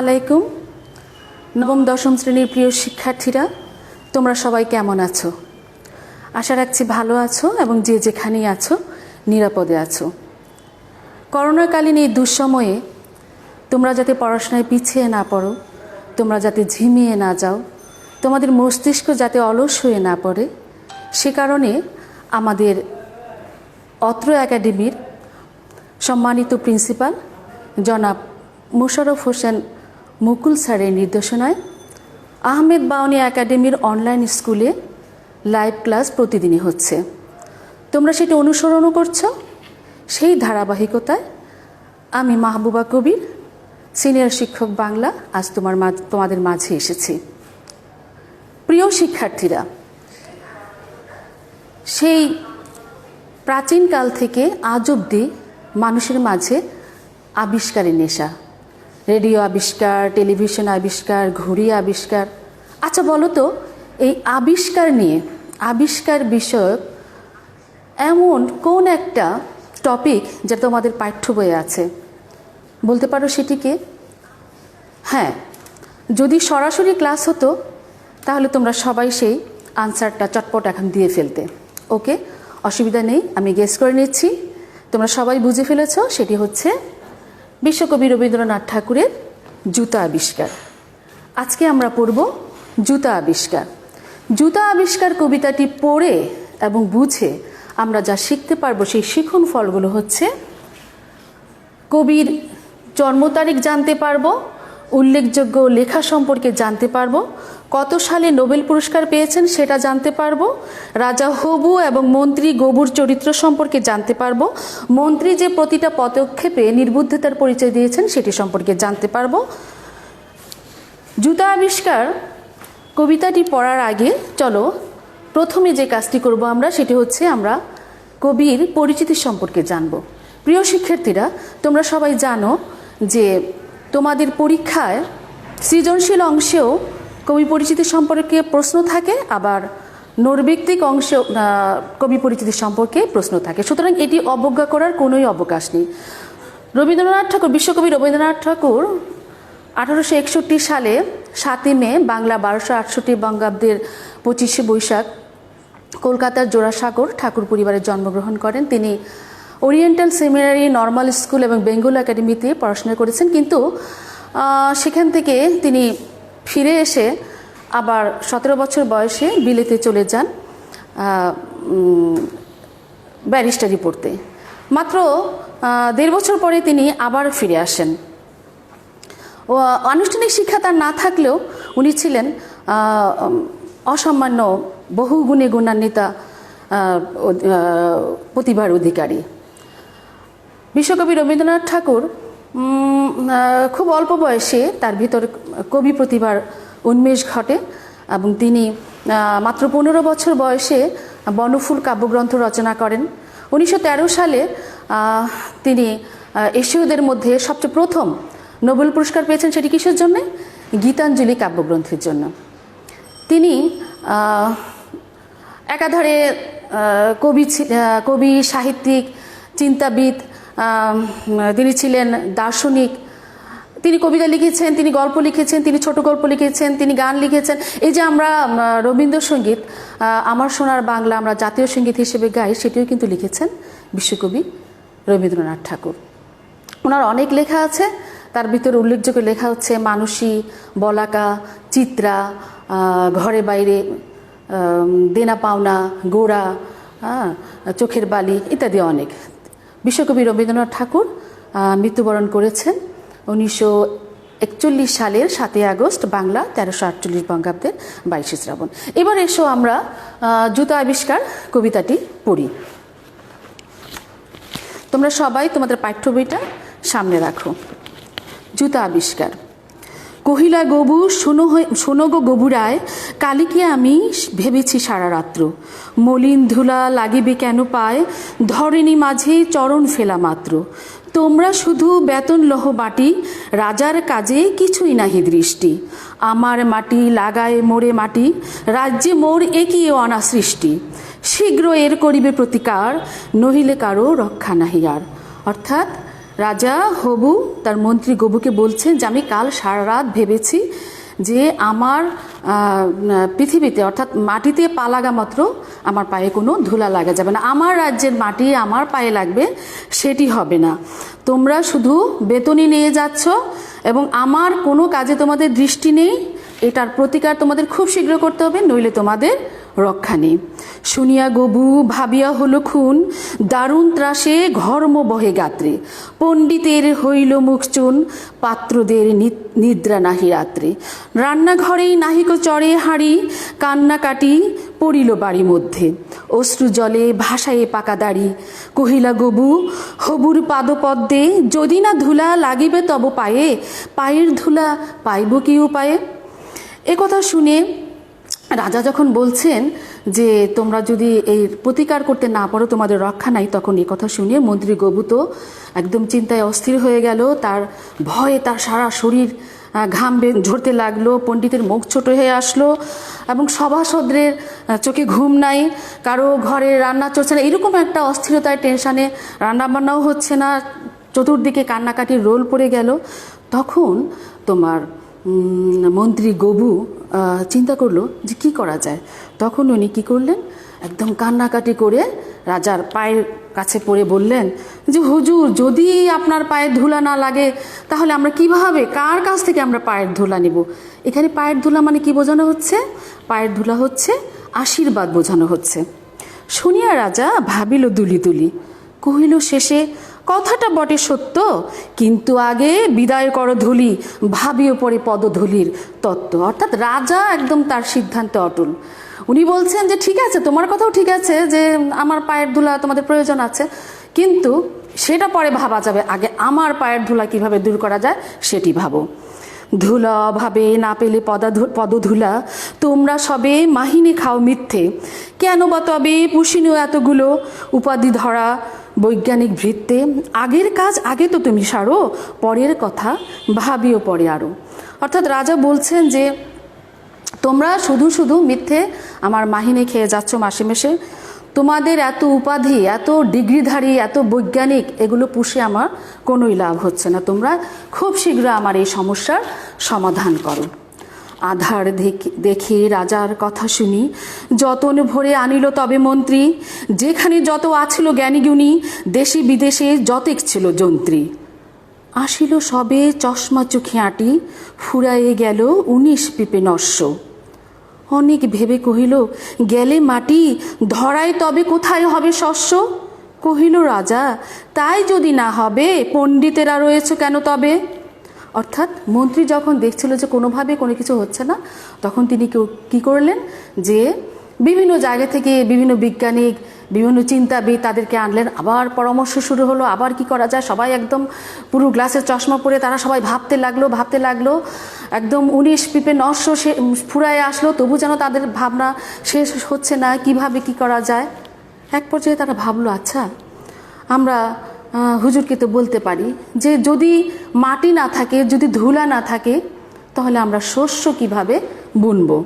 আলাইকুম। নবম দশম শ্রেণীর প্রিয় শিক্ষার্থীরা, তোমরা সবাই কেমন আছো? আশা রাখছি ভালো আছো এবং যে যেখানেই আছো নিরাপদে আছো। করোনাকালীন এই দুঃসময়ে তোমরা যাতে পড়াশোনায় পিছিয়ে না পড়ো, তোমরা যাতে ঝিমিয়ে না যাও, তোমাদের মস্তিষ্ক যাতে অলস হয়ে না পড়ে, সে কারণে আমাদের অত্র একাডেমির সম্মানিত প্রিন্সিপাল জনাব মোশাররফ হোসেন মুকুল স্যারের নির্দেশনায় আহমেদ বাউনী একাডেমির অনলাইন স্কুলে লাইভ ক্লাস প্রতিদিনই হচ্ছে। তোমরা সেটা অনুসরণও করছো। সেই ধারাবাহিকতায় আমি মাহবুবা কবির, সিনিয়র শিক্ষক বাংলা, আজ তোমাদের মাঝে এসেছি। প্রিয় শিক্ষার্থীরা, সেই প্রাচীনকাল থেকে আজ অবধি মানুষের মাঝে আবিষ্কারের নেশা, রেডিও আবিষ্কার, টেলিভিশন আবিষ্কার, ঘড়ি আবিষ্কার। আচ্ছা বলো তো, এই আবিষ্কার নিয়ে, আবিষ্কার বিষয়ক এমন কোন একটা টপিক যেটা তোমাদের পাঠ্য বইয়ে আছে? বলতে পারো সেটিকে? হ্যাঁ, যদি সরাসরি ক্লাস হতো তাহলে তোমরা সবাই সেই আনসারটা চটপট এখন দিয়ে ফেলতে। ওকে, অসুবিধা নেই, আমি গেস করে নিচ্ছি তোমরা সবাই বুঝে ফেলেছ। সেটি হচ্ছে বিশ্বকবি রবীন্দ্রনাথ ঠাকুরের জুতা আবিষ্কার। আজকে আমরা পড়ব জুতা আবিষ্কার। জুতা আবিষ্কার কবিতাটি পড়ে এবং বুঝে আমরা যা শিখতে পারবো, সেই শিখন ফলগুলো হচ্ছে কবির জন্ম তারিখ জানতে পারবো, উল্লেখযোগ্য লেখা সম্পর্কে জানতে পারবো, কত সালে নোবেল পুরস্কার পেয়েছেন সেটা জানতে পারবো, রাজা হবু এবং মন্ত্রী গবুর চরিত্র সম্পর্কে জানতে পারবো, মন্ত্রী যে প্রতিটা পদক্ষেপে নির্বুদ্ধিতার পরিচয় দিয়েছেন সেটি সম্পর্কে জানতে পারবো। জুতা আবিষ্কার কবিতাটি পড়ার আগে চলো প্রথমে যে কাজটি করব আমরা, সেটি হচ্ছে আমরা কবির পরিচিতি সম্পর্কে জানব। প্রিয় শিক্ষার্থীরা, তোমরা সবাই জানো যে তোমাদের পরীক্ষায় সৃজনশীল অংশেও কবি পরিচিতি সম্পর্কে প্রশ্ন থাকে, আবার নৈর্ব্যক্তিক অংশেও কবি পরিচিতি সম্পর্কে প্রশ্ন থাকে। সুতরাং এটি অবজ্ঞা করার কোনোই অবকাশ নেই। রবীন্দ্রনাথ ঠাকুর, বিশ্বকবি রবীন্দ্রনাথ ঠাকুর 1861 সালে 7 মে বাংলা 1268 বঙ্গাব্দের 25শে বৈশাখ কলকাতার জোড়াসাঁকোর ঠাকুর পরিবারে জন্মগ্রহণ করেন। তিনি ওরিয়েন্টাল সেমিনারি, নর্মাল স্কুল এবং বেঙ্গল একাডেমিতে পড়াশোনা করেছেন, কিন্তু সেখান থেকে তিনি ফিরে এসে আবার 17 বছর বয়সে বিলেতে চলে যান ব্যারিস্টারি পড়তে। মাত্র 1.5 বছর পরে তিনি আবার ফিরে আসেন। আনুষ্ঠানিক শিক্ষা তার না থাকলেও উনি ছিলেন অসামান্য বহু গুণে গুণান্বিত প্রতিভার অধিকারী। বিশ্বকবি রবীন্দ্রনাথ ঠাকুর খুব অল্প বয়সে তার ভিতর কবি প্রতিভার উন্মেষ ঘটে এবং তিনি মাত্র 15 বছর বয়সে বনফুল কাব্যগ্রন্থ রচনা করেন। 1913 সালে তিনি এশীয়দের মধ্যে সবচেয়ে প্রথম নোবেল পুরস্কার পেয়েছেন। সেটি কিসের জন্য? গীতাঞ্জলি কাব্যগ্রন্থের জন্য। তিনি একাধারে কবি, সাহিত্যিক, চিন্তাবিদ, তিনি ছিলেন দার্শনিক। তিনি কবিতা লিখেছেন, তিনি গল্প লিখেছেন, তিনি ছোট গল্প লিখেছেন, তিনি গান লিখেছেন। এই যে আমরা রবীন্দ্রসঙ্গীত, আমার সোনার বাংলা আমরা জাতীয় সঙ্গীত হিসেবে গাই, সেটিও কিন্তু লিখেছেন বিশ্বকবি রবীন্দ্রনাথ ঠাকুর। ওনার অনেক লেখা আছে, তার ভিতরে উল্লেখযোগ্য লেখা হচ্ছে মানসী, বলাকা, চিত্রা, ঘরে বাইরে, দেনা পাওনা, গোড়া, চোখের বালি ইত্যাদি অনেক। বিশ্বকবি রবীন্দ্রনাথ ঠাকুর মৃত্যুবরণ করেছেন 1941 সালের 7 আগস্ট বাংলা 1348 বঙ্গাব্দের 22শে শ্রাবণ। এবার এসো আমরা জুতা আবিষ্কার কবিতাটি পড়ি। তোমরা সবাই তোমাদের পাঠ্য বইটা সামনে রাখো। জুতা আবিষ্কার। কহিলা গবু, শোনো গো গবুরায়, কালিকে আমি ভেবেছি সারা রাত্র, মলিন ধুলা লাগিবে কেন পায়, ধরেনি মাঝে চরণ ফেলা মাত্র, তোমরা শুধু বেতন লহ বাটি, রাজার কাজে কিছুই নাহি দৃষ্টি, আমার মাটি লাগায় মোরে মাটি, রাজ্যে মোর একই অনা সৃষ্টি, শীঘ্র এর করিবে প্রতিকার, নহিলে কারো রক্ষা নাহি আর। অর্থাৎ রাজা হবু তার মন্ত্রী গবুকে বলছেন যে আমি কাল সারা রাত ভেবেছি যে আমার পৃথিবীতে অর্থাৎ মাটিতে পা লাগা মাত্র আমার পায়ে কোনো ধুলা লাগা যাবে না, আমার রাজ্যের মাটি আমার পায়ে লাগবে সেটি হবে না। তোমরা শুধু বেতনই নিয়ে যাচ্ছ এবং আমার কোনো কাজে তোমাদের দৃষ্টি নেই, এটার প্রতিকার তোমাদের খুব শীঘ্র করতে হবে, নইলে তোমাদের রক্ষা নেই। শুনিয়া গবু ভাবিয়া হলো খুন, দারুণ ত্রাসে ঘর্ম বহে গাত্রে, পণ্ডিতের হইল মুখচুন, পাত্রদের নিদ্রা নাহি রাত্রে। রান্নাঘরেই নাহিক চড়ে হাঁড়ি, কান্নাকাটি পড়িল বাড়ি মধ্যে, অশ্রু জলে ভাসায়ে পাকা দাড়ি। কহিলা গবু হবুর পাদপদ্মে, যদি না ধুলা লাগিবে তব পায়ে, পায়ের ধুলা পাইব কি উপায়ে। এ কথা শুনে রাজা যখন বলছেন যে তোমরা যদি এই প্রতিকার করতে না পারো তোমাদের রক্ষা নাই, তখন এই কথা শুনে মন্ত্রী গবু তো একদম চিন্তায় অস্থির হয়ে গেল। তার ভয়ে তার সারা শরীর ঘাম ঝরতে লাগলো, পণ্ডিতের মুখ ছোট হয়ে আসলো এবং সভাসদদের চোখে ঘুম নাই, কারো ঘরে রান্না চলছে না, এরকম একটা অস্থিরতায় টেনশানে রান্নাবান্নাও হচ্ছে না, চতুর্দিকে কান্নাকাটির রোল পড়ে গেল। তখন তোমার মন্ত্রী গবু চিন্তা করলো যে কি করা যায়। তখন উনি কী করলেন, একদম কান্নাকাটি করে রাজার পায়ের কাছে পড়ে বললেন যে হুজুর, যদি আপনার পায়ে ধুলা না লাগে তাহলে আমরা কিভাবে, কার কাছ থেকে আমরা পায়ের ধুলা নেব। এখানে পায়ের ধুলা মানে কি বোঝানো হচ্ছে? পায়ের ধুলা হচ্ছে আশীর্বাদ বোঝানো হচ্ছে। শুনিয়া রাজা ভাবিল দুলি দুলি, কহিল শেষে কথাটা বটে সত্য, কিন্তু আগে বিদায় করো ধুলি, ভাবিও পরে পদধূলির তত্ত্ব। অর্থাৎ রাজা একদম তার সিদ্ধান্তে অটল। উনি বলছেন যে ঠিক আছে, তোমার কথাও ঠিক আছে যে আমার পায়ের ধুলা তোমাদের প্রয়োজন আছে, কিন্তু সেটা পরে ভাবা যাবে, আগে আমার পায়ের ধুলা কিভাবে দূর করা যায় সেটি ভাবো। ধুলা অভাবে না পেলে পদধুলা, তোমরা সবে মাহিনে খাও মিথ্যে, কেন বা তবে পুষিনো এতগুলো উপাধি ধরা বৈজ্ঞানিক ভৃত্তে। আগের কাজ আগে তো তুমি সারো, পরের কথা ভাবিও পরে আরও। অর্থাৎ রাজা বলছেন যে তোমরা শুধু শুধু মিথ্যে আমার মাহিনে খেয়ে যাচ্ছ মাসে মাসে, তোমাদের এত উপাধি, এত ডিগ্রিধারী, এত বৈজ্ঞানিক, এগুলো পুষে আমার কোনোই লাভ হচ্ছে না, তোমরা খুব শীঘ্র আমার এই সমস্যার সমাধান করো। আধার দেখে রাজার কথা শুনি, যতন ভরে আনিল তবে মন্ত্রী, যেখানে যত আছিল জ্ঞানীগুণী, দেশে বিদেশে যতেক ছিল যন্ত্রী। আসিল সবে চশমা চোখে আঁটি, ফুরায়ে গেল 19 পিপে নস্য। অনেক ভেবে কহিল গেলে মাটি, ধরায় তবে কোথায় হবে শস্য। কহিল রাজা তাই যদি না হবে, পণ্ডিতেরা রয়েছে কেন তবে। অর্থাৎ মন্ত্রী যখন দেখছিল যে কোনোভাবে কোনো কিছু হচ্ছে না, তখন তিনি কী করলেন যে বিভিন্ন জায়গা থেকে বিভিন্ন বিজ্ঞানিক, বিভিন্ন চিন্তাবিদ তাদেরকে আনলেন, আবার পরামর্শ শুরু হলো, আবার কি করা যায়। সবাই একদম পুরো গ্লাসের চশমা পরে তারা সবাই ভাবতে লাগলো, একদম 19 পিপে নস্য সে ফুরায় আসলো, তবু যেন তাদের ভাবনা শেষ হচ্ছে না, কিভাবে কি করা যায়। এক পর্যায়ে তারা ভাবলো আচ্ছা, আমরা হুজুরকে তো বলতে পারি যে যদি মাটি না থাকে, যদি ধুলা না থাকে, তাহলে আমরা শস্য কিভাবে বুনবো।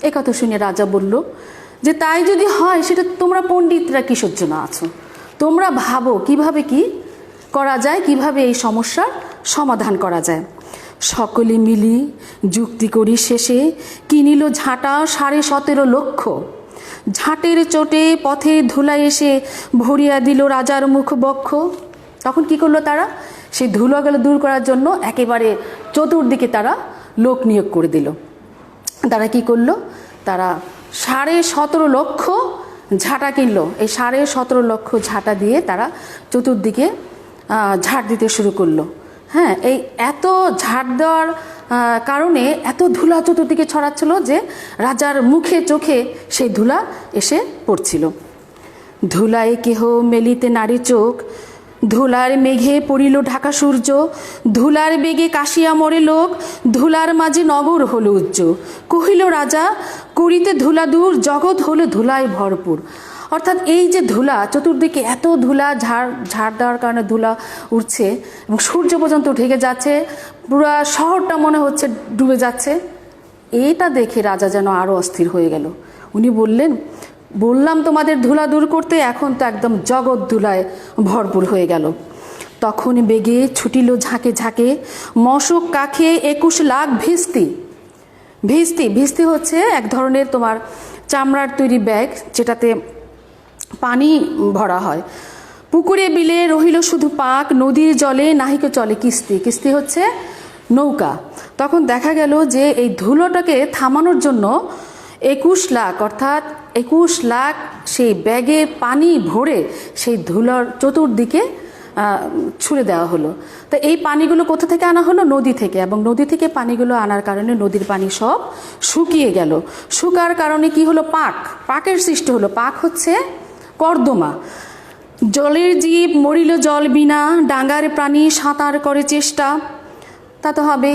এ কথা শুনে রাজা বলল যে তাই যদি হয়, সেটা তোমরা পণ্ডিতরা কিসের জন্য আছো, তোমরা ভাবো কিভাবে কি করা যায়, কিভাবে এই সমস্যার সমাধান করা যায়। সকলে মিলি যুক্তি করি শেষে, কিনিল ঝাঁটা 17.5 লক্ষ, ঝাঁটের চোটে পথে ধুলা এসে ভরিয়া দিল রাজার মুখ বক্ষ। তখন কি করলো তারা, সেই ধুলাগুলো দূর করার জন্য একেবারে চতুর্দিকে তারা লোক নিয়োগ করে দিল। তারা কি করলো, তারা 17.5 লক্ষ ঝাঁটা কিনলো। এই 17.5 লক্ষ ঝাঁটা দিয়ে তারা চতুর্দিকে ঝাড় দিতে শুরু করলো। হ্যাঁ, এই এত ঝাড় দেওয়ার কারণে এত ধুলা চতুর্দিকে ছড়াচ্ছিল যে রাজার মুখে চোখে সেই ধুলা এসে পড়ছিল। ধুলায় কেহ মেলিতে নারী চোখ, ধুলার মেঘে পড়িল ঢাকা সূর্য, ধুলার বেগে কাশিয়া মরে লোক, ধুলার মাঝে নগর হলো উজ্জ। কহিল রাজা করিতে ধুলা দূর, জগৎ হলো ধুলায় ভরপুর। অর্থাৎ এই যে ধুলা, চতুর্দিকে এত ধুলা, ঝাড় দেওয়ার কারণে ধুলা উঠছে এবং সূর্য পর্যন্ত ঢেকে যাচ্ছে, পুরো শহরটা মনে হচ্ছে ডুবে যাচ্ছে। এটা দেখে রাজা যেন আরও অস্থির হয়ে গেল। উনি বললাম তোমাদের ধুলা দূর করতে, এখন তো একদম জগৎ ধুলায় ভরপুর হয়ে গেল। তখন বেগে ছুটিল ঝাঁকে ঝাঁকে মশক কাখে 21 লাখ ভিস্তি। ভিস্তি ভিস্তি হচ্ছে এক ধরনের তোমার চামড়ার তৈরি ব্যাগ, যেটাতে পানি ভরা হয়। পুকুরে বিলে রহিল শুধু পাক, নদীর জলে নাহিক চলে কিস্তি। কিস্তি হচ্ছে নৌকা। তখন দেখা গেল যে এই ধুলোটাকে থামানোর জন্য 21 লাখ অর্থাৎ 21 লাখ সেই ব্যাগে পানি ভরে সেই ধুলোর চতুর্দিকে ছুড়ে দেওয়া হলো। তো এই পানিগুলো কোথা থেকে আনা হলো? নদী থেকে। এবং নদী থেকে পানিগুলো আনার কারণে নদীর পানি সব শুকিয়ে গেল। শুকার কারণে কি হলো? পাক, পাকের সৃষ্টি হলো। পাক হচ্ছে কর্দমা। জলের জীব মরিল জল বিনা, ডাঙ্গার প্রাণী সাঁতার করে চেষ্টা। তা তো হবে,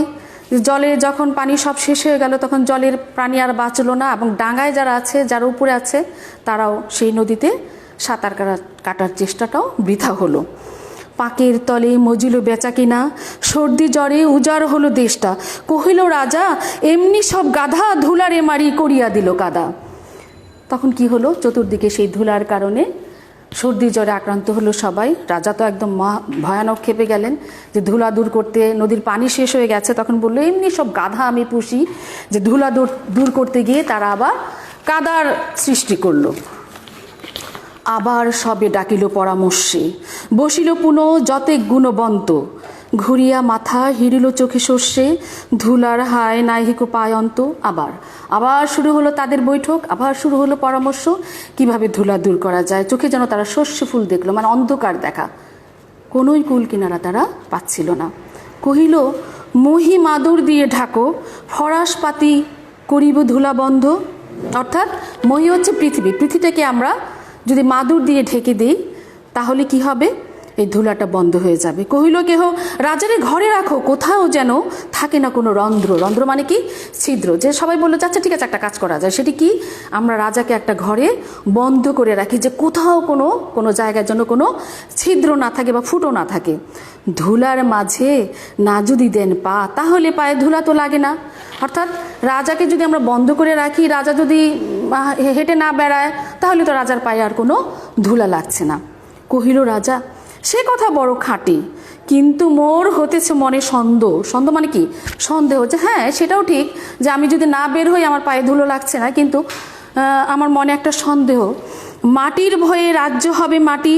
জলে যখন পানি সব শেষ হয়ে গেল তখন জলের প্রাণী আর বাঁচলো না, এবং ডাঙ্গায় যারা আছে, যারা উপরে আছে, তারাও সেই নদীতে সাঁতার কাটার চেষ্টাটাও বৃথা হলো। পাকের তলে মজিল বেচা কিনা, সর্দি জ্বরে উজাড় হলো দেশটা। কহিল রাজা এমনি সব গাধা, ধুলারে মারি করিয়া দিল কাদা। তখন কি হলো? চতুর্দিকে সেই ধুলার কারণে সর্দি জ্বরে আক্রান্ত হলো সবাই। রাজা তো একদম ভয়ানক ক্ষেপে গেলেন যে ধুলা দূর করতে, নদীর পানি শেষ হয়ে গেছে। তখন বললো এমনি সব গাধা আমি পুষি, যে ধুলা দূর করতে গিয়ে তারা আবার কাদার সৃষ্টি করলো। আবার সবে ডাকিল পরামর্শে, বসিল পুনঃ যতেক গুণবন্ত। ঘুরিয়া মাথা হিরিল চোখে শস্যে, ধুলার হায় নাইহিক পায়ন্ত। আবার শুরু হলো তাদের বৈঠক, আবার শুরু হলো পরামর্শ কিভাবে ধুলা দূর করা যায়। চোখে যেন তারা শস্য ফুল দেখলো, মানে অন্ধকার দেখা, কোনোই কুল কিনারা তারা পাচ্ছিল না। কহিল মহি মাদুর দিয়ে ঢাকো, ফরাসপাতি করিব ধুলা বন্ধ। অর্থাৎ মহি হচ্ছে পৃথিবী। পৃথিবীটাকে আমরা যদি মাদুর দিয়ে ঢেকে দিই তাহলে কি হবে? এই ধুলাটা বন্ধ হয়ে যাবে। কহিল কেহ রাজারে ঘরে রাখো, কোথাও যেন থাকে না কোনো রন্ধ্র। রন্ধ্র মানে কি? ছিদ্র। যে সবাই বললো আচ্ছা ঠিক আছে একটা কাজ করা যায়, সেটি কি? আমরা রাজাকে একটা ঘরে বন্ধ করে রাখি, যে কোথাও কোনো জায়গার জন্য কোনো ছিদ্র না থাকে বা ফুটো না থাকে। ধুলার মাঝে না যদি দেন পা, তাহলে পায়ে ধুলা তো লাগে না। অর্থাৎ রাজাকে যদি আমরা বন্ধ করে রাখি, রাজা যদি হেঁটে না বেড়ায়, তাহলে তো রাজার পায়ে আর কোনো ধুলা লাগছে না। কহিল রাজা সে কথা বড় খাঁটি, কিন্তু মোর হতেছে মনে সন্দেহ। সন্দেহ মানে কি? সন্দেহ হচ্ছে, হ্যাঁ সেটাও ঠিক যে আমি যদি না বের হই আমার পায়ে ধুলো লাগছে না, কিন্তু আমার মনে একটা সন্দেহ। মাটির ভয়ে রাজ্য হবে মাটি,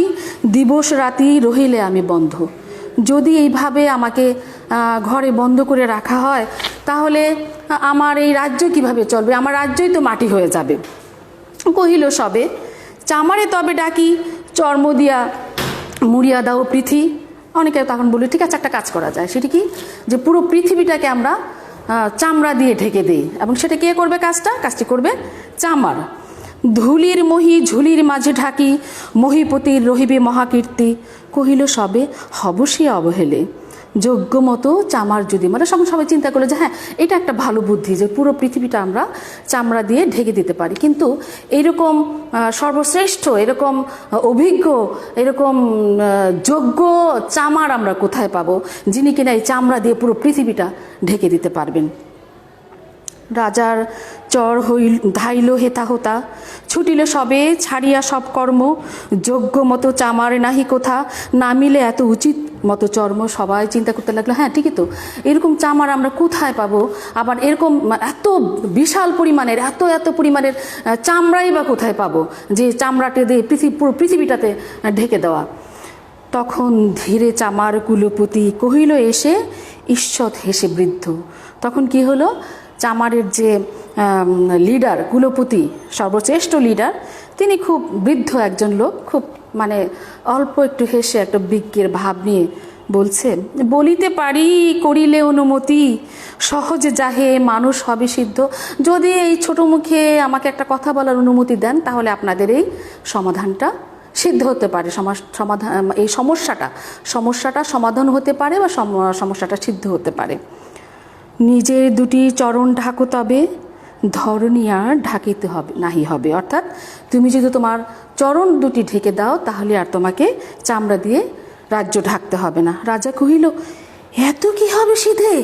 দিবস রাতি রহিলে আমি বন্ধ। যদি এইভাবে আমাকে ঘরে বন্ধ করে রাখা হয় তাহলে আমার এই রাজ্য কিভাবে চলবে? আমার রাজ্যই তো মাটি হয়ে যাবে। কহিল সবে চামারে তবে ডাকি, চর্ম দিয়া মুড়িয়া দাও পৃথি। অনেকে তখন বলি ঠিক আছে একটা কাজ করা যায়, সেটি কি? যে পুরো পৃথিবীটাকে আমরা চামড়া দিয়ে ঢেকে দিই, এবং সেটা কে করবে? কাজটি করবে চামার। ধুলির মহি ঝুলির মাঝে ঢাকি, মহিপতির রহিবে মহাকীর্তি। কহিল সবে হবসে অবহেলে, যোগ্য মতো চামার যদি, মানে সবাই চিন্তা করলো যে হ্যাঁ এটা একটা ভালো বুদ্ধি, যে পুরো পৃথিবীটা আমরা চামড়া দিয়ে ঢেকে দিতে পারি। কিন্তু এরকম সর্বশ্রেষ্ঠ, এরকম অভিজ্ঞ, এরকম যোগ্য চামার আমরা কোথায় পাবো, যিনি কিনা এই চামড়া দিয়ে পুরো পৃথিবীটা ঢেকে দিতে পারবেন? রাজার চর ধাইল হেতা হোতা, ছুটিল সবে ছাড়িয়া সব কর্ম। যোগ্য মতো চামার নাহি কোথা, নামিলে এত উচিত মতো চর্ম। সবাই চিন্তা করতে লাগলো হ্যাঁ ঠিকই তো, এরকম চামার আমরা কোথায় পাবো? আবার এরকম এত বিশাল পরিমাণের এত পরিমাণের চামড়াই বা কোথায় পাবো, যে চামড়াটা দিয়ে পুরো পৃথিবীটাতে ঢেকে দেওয়া? তখন ধীরে চামার কুলপতি কহিল এসে ঈষৎ হেসে বৃদ্ধ। তখন কি হলো? চামারের যে লিডার, কুলপতি, সর্বশ্রেষ্ঠ লিডার, তিনি খুব বৃদ্ধ একজন লোক, খুব মানে অল্প একটু হেসে একটা বিজ্ঞের ভাব নিয়ে বলছে, বলিতে পারি করিলে অনুমতি, সহজে যাহে মানুষ হবে সিদ্ধ। যদি এই ছোট মুখে আমাকে একটা কথা বলার অনুমতি দেন তাহলে আপনাদের এই সমাধানটা সিদ্ধ হতে পারে, এই সমস্যাটা সমাধান হতে পারে বা সমস্যাটা সিদ্ধ হতে পারে। নিজের দুটি চরণ ঢাকো তবে, ধরণী আর ঢাকিতে হবে নাহি হবে। অর্থাৎ তুমি যদি তোমার চরণ দুটি ঢেকে দাও তাহলে আর তোমাকে চামড়া দিয়ে রাজ্য ঢাকতে হবে না। রাজা কহিল এত কি হবে সিধে,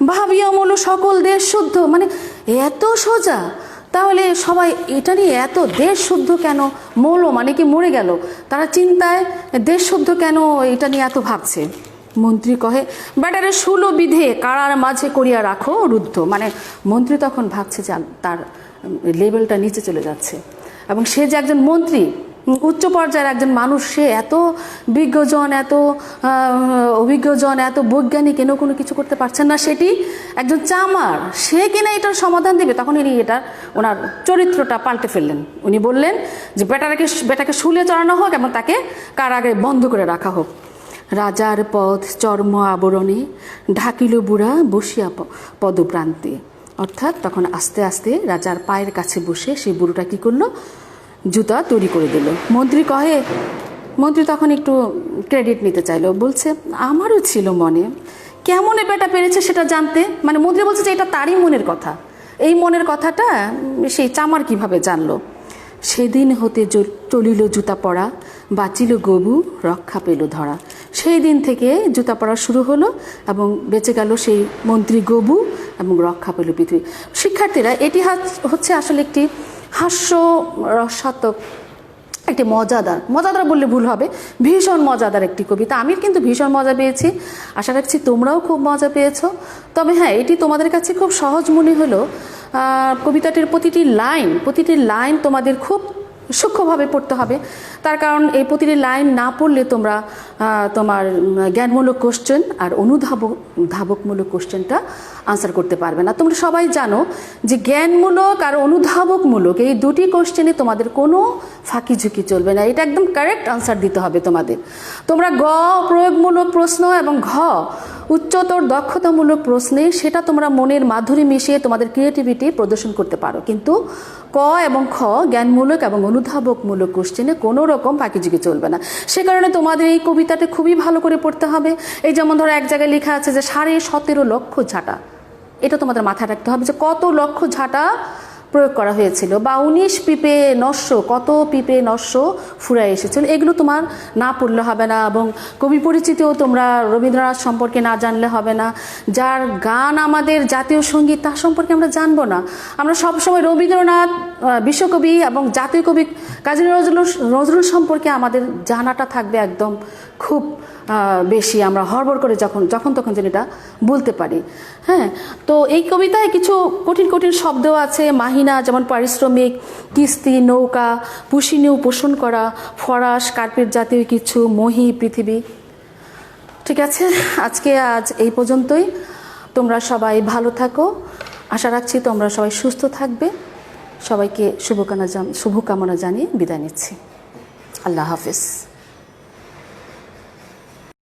ভাবি অমল সকল দেশ শুদ্ধ। মানে এত সোজা, তাহলে সবাই এটা নিয়ে এত দেশশুদ্ধ কেন, মৌল মানে কি মরে গেল, তারা চিন্তায় দেশশুদ্ধ কেন এটা নিয়ে এত ভাবছে। মন্ত্রী কহে, ব্যাটারে শুলো বিধে কারার মাঝে করিয়া রাখো রুদ্ধ। মানে মন্ত্রী তখন ভাবছে যে তার লেভেলটা নিচে চলে যাচ্ছে, এবং সে যে একজন মন্ত্রী, উচ্চ পর্যায়ের একজন মানুষ, সে এত বিজ্ঞজন, এত অভিজ্ঞজন, এত বৈজ্ঞানিক, এনে কোনো কিছু করতে পারছেন না, সেটি একজন চামার, সে কিনা এটার সমাধান দেবে। তখন ইনি ওনার চরিত্রটা পাল্টে ফেললেন। উনি বললেন যে বেটাকে শুলে চড়ানো হোক এবং তাকে কারাগারে বন্ধ করে রাখা হোক। রাজার পথ চর্ম আবরণে ঢাকিল বুড়া বসিয়া পদপ্রান্তে। অর্থাৎ তখন আস্তে আস্তে রাজার পায়ের কাছে বসে সেই বুড়োটা কী করলো, জুতা তৈরি করে দিল। মন্ত্রী তখন একটু ক্রেডিট নিতে চাইলো, বলছে আমারও ছিল মনে, কেমন বেটা পেরেছে সেটা জানতে। মানে মন্ত্রী বলছে যে এটা তারই মনের কথা, এই মনের কথাটা সেই চামার কিভাবে জানলো। সেদিন হতে চলিল জুতা পরা, বাঁচিল গবু, রক্ষা পেল ধরা। সেই দিন থেকে জুতা পরা শুরু হলো এবং বেঁচে গেল সেই মন্ত্রী গবু এবং রক্ষা পেল পৃথিবী। শিক্ষার্থীরা, এটি হচ্ছে আসলে একটি হাস্যরসাত্মক, একটি মজাদার বললে ভুল হবে, ভীষণ মজাদার একটি কবিতা। আমি কিন্তু ভীষণ মজা পেয়েছি, আশা রাখছি তোমরাও খুব মজা পেয়েছো। তবে হ্যাঁ, এটি তোমাদের কাছে খুব সহজ মনে হলো। কবিতাটির প্রতিটি লাইন তোমাদের খুব সূক্ষ্মভাবে পড়তে হবে। তার কারণ এই প্রতিটি লাইন না পড়লে তোমরা তোমার জ্ঞানমূলক কোশ্চেন আর অনুধাবকমূলক কোশ্চেনটা আনসার করতে পারবে না। তোমরা সবাই জানো যে জ্ঞানমূলক আর অনুধাবকমূলক এই দুটি কোশ্চেনে তোমাদের কোনো ফাঁকি ঝুঁকি চলবে না, এটা একদম কারেক্ট আনসার দিতে হবে তোমাদের। তোমরা গ প্রয়োগমূলক প্রশ্ন এবং ঘ উচ্চতর দক্ষতামূলক প্রশ্নে সেটা তোমরা মনের মাধুরী মিশিয়ে তোমাদের ক্রিয়েটিভিটি প্রদর্শন করতে পারো, কিন্তু ক এবং খ জ্ঞানমূলক এবং অনুধাবকমূলক কোশ্চেনে কোনো রকম ফাঁকিঝুঁকি চলবে না। সে কারণে তোমাদের এই কবিতাটা খুবই ভালো করে পড়তে হবে। এই যেমন ধরো এক জায়গায় লেখা আছে যে 17.5 লক্ষ ঝাঁটা, এটা তোমাদের মাথায় রাখতে হবে যে কত লক্ষ ঝাঁটা প্রয়োগ করা হয়েছিল, বা 19 পিপে নস্য, কত পিপে নস্য ফুরায় এসেছিল। এগুলো তোমার না পড়লে হবে না। এবং কবি পরিচিতিও তোমরা রবীন্দ্রনাথ সম্পর্কে না জানলে হবে না। যার গান আমাদের জাতীয় সঙ্গীত, তার সম্পর্কে আমরা জানবো না। আমরা সবসময় রবীন্দ্রনাথ বিশ্বকবি এবং জাতীয় কবি কাজী নজরুল সম্পর্কে আমাদের জানাটা থাকবে একদম খুব বেশি। আমরা হড়বড় করে যখন তখন যেন এটা বলতে পারি। হ্যাঁ, তো এই কবিতায় কিছু কঠিন শব্দ আছে। মাহিনা যেমন পারিশ্রমিক, কিস্তি, নৌকা, পুষিনিউ পোষণ করা, ফরাস, কার্পেট জাতীয় কিছু, মহি, পৃথিবী। ঠিক আছে, আজ এই পর্যন্তই। তোমরা সবাই ভালো থাকো, আশা রাখছি তোমরা সবাই সুস্থ থাকবে। সবাইকে শুভকামনা জানিয়ে বিদায় নিচ্ছি। আল্লাহ হাফেজ।